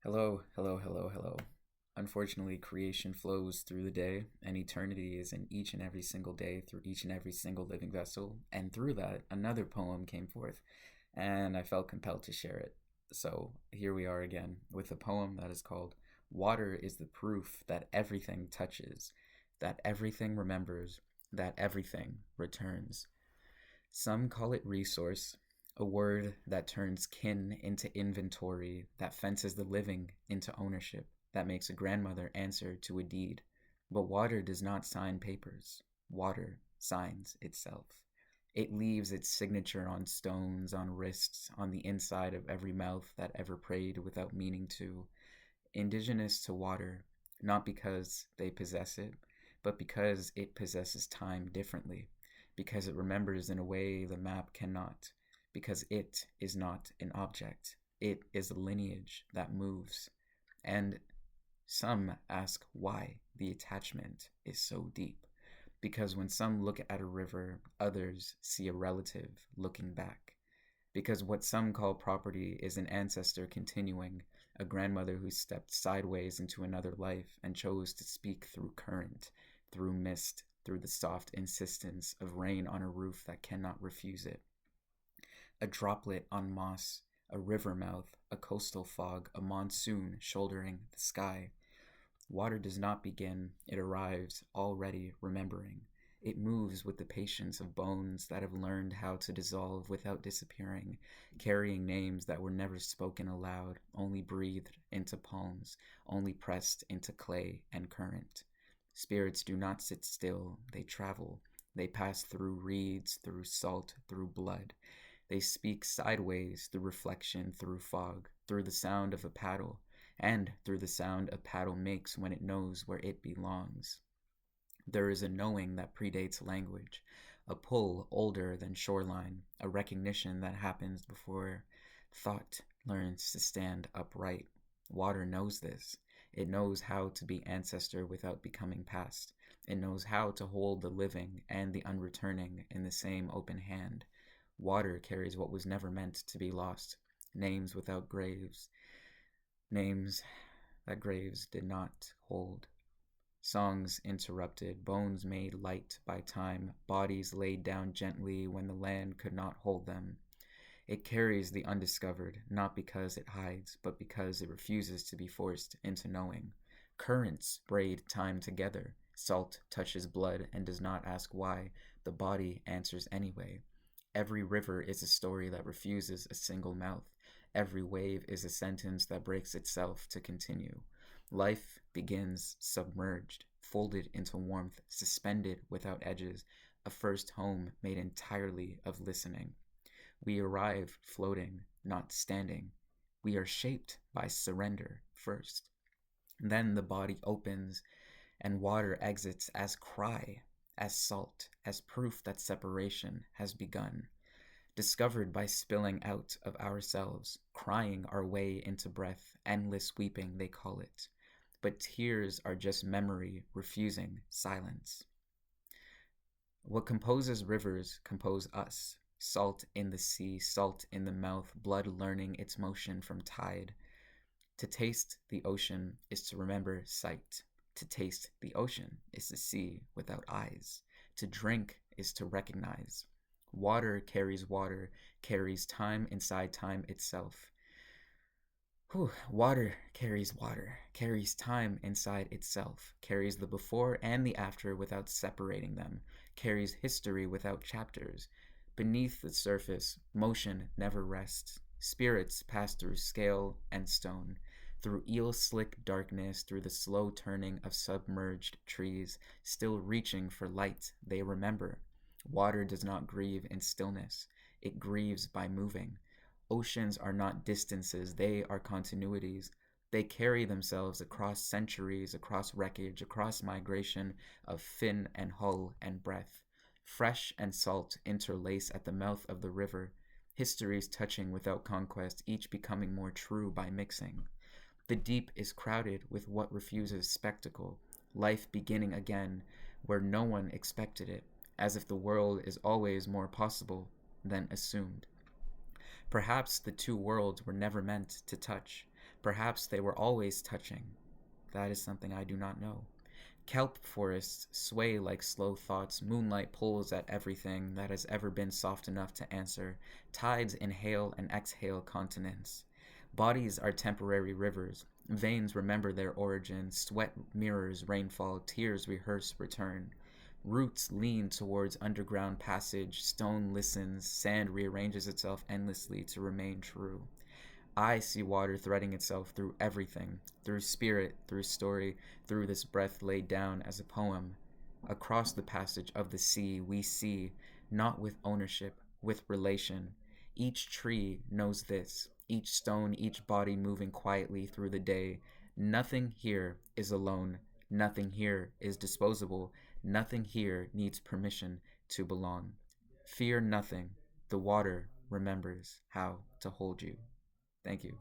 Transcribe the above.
Hello, hello, hello, hello. Unfortunately, creation flows through the day, and eternity is in each and every single day through each and every single living vessel. And through that, another poem came forth, and I felt compelled to share it. So here we are again with a poem that is called Water is the Proof That Everything Touches, that everything remembers, that everything returns. Some call it resource, a word that turns kin into inventory, that fences the living into ownership, that makes a grandmother answer to a deed. But water does not sign papers. Water signs itself. It leaves its signature on stones, on wrists, on the inside of every mouth that ever prayed without meaning to. Indigenous to water, not because they possess it, but because it possesses time differently, because it remembers in a way the map cannot, because it is not an object. It is a lineage that moves. And some ask why the attachment is so deep. Because when some look at a river, others see a relative looking back. Because what some call property is an ancestor continuing, a grandmother who stepped sideways into another life and chose to speak through current, through mist, through the soft insistence of rain on a roof that cannot refuse it. A droplet on moss, a river mouth, a coastal fog, a monsoon shouldering the sky. Water does not begin, it arrives already remembering. It moves with the patience of bones that have learned how to dissolve without disappearing, carrying names that were never spoken aloud, only breathed into palms, only pressed into clay and current. Spirits do not sit still, they travel. They pass through reeds, through salt, through blood. They speak sideways, through reflection, through fog, through the sound of a paddle, and through the sound a paddle makes when it knows where it belongs. There is a knowing that predates language, a pull older than shoreline, a recognition that happens before thought learns to stand upright. Water knows this. It knows how to be ancestor without becoming past. It knows how to hold the living and the unreturning in the same open hand. Water carries what was never meant to be lost, names without graves, names that graves did not hold. Songs interrupted, bones made light by time, bodies laid down gently when the land could not hold them. It carries the undiscovered, not because it hides, but because it refuses to be forced into knowing. Currents braid time together. Salt touches blood and does not ask why. The body answers anyway. Every river is a story that refuses a single mouth. Every wave is a sentence that breaks itself to continue. Life begins submerged, folded into warmth, suspended without edges, a first home made entirely of listening. We arrive floating, not standing. We are shaped by surrender first. Then the body opens and water exits as cry, as salt, as proof that separation has begun. Discovered by spilling out of ourselves, crying our way into breath, endless weeping they call it. But tears are just memory refusing silence. What composes rivers compose us. Salt in the sea, salt in the mouth, blood learning its motion from tide. To taste the ocean is to remember sight. To taste the ocean is to see without eyes. To drink is to recognize. Water, carries time inside time itself. Water, carries time inside itself, carries the before and the after without separating them, carries history without chapters. Beneath the surface, motion never rests. Spirits pass through scale and stone, through eel-slick darkness, through the slow turning of submerged trees, still reaching for light they remember. Water does not grieve in stillness. It grieves by moving. Oceans are not distances, they are continuities. They carry themselves across centuries, across wreckage, across migration of fin and hull and breath. Fresh and salt interlace at the mouth of the river, histories touching without conquest, each becoming more true by mixing. The deep is crowded with what refuses spectacle, life beginning again where no one expected it, as if the world is always more possible than assumed. Perhaps the two worlds were never meant to touch. Perhaps they were always touching. That is something I do not know. Kelp forests sway like slow thoughts. Moonlight pulls at everything that has ever been soft enough to answer. Tides inhale and exhale continents. Bodies are temporary rivers. Veins remember their origin. Sweat mirrors rainfall. Tears rehearse return. Roots lean towards underground passage. Stone listens. Sand rearranges itself endlessly to remain true. I see water threading itself through everything, through spirit, through story, through this breath laid down as a poem. Across the passage of the sea, we see, not with ownership, with relation. Each tree knows this, each stone, each body moving quietly through the day. Nothing here is alone, nothing here is disposable, nothing here needs permission to belong. Fear nothing, the water remembers how to hold you. Thank you.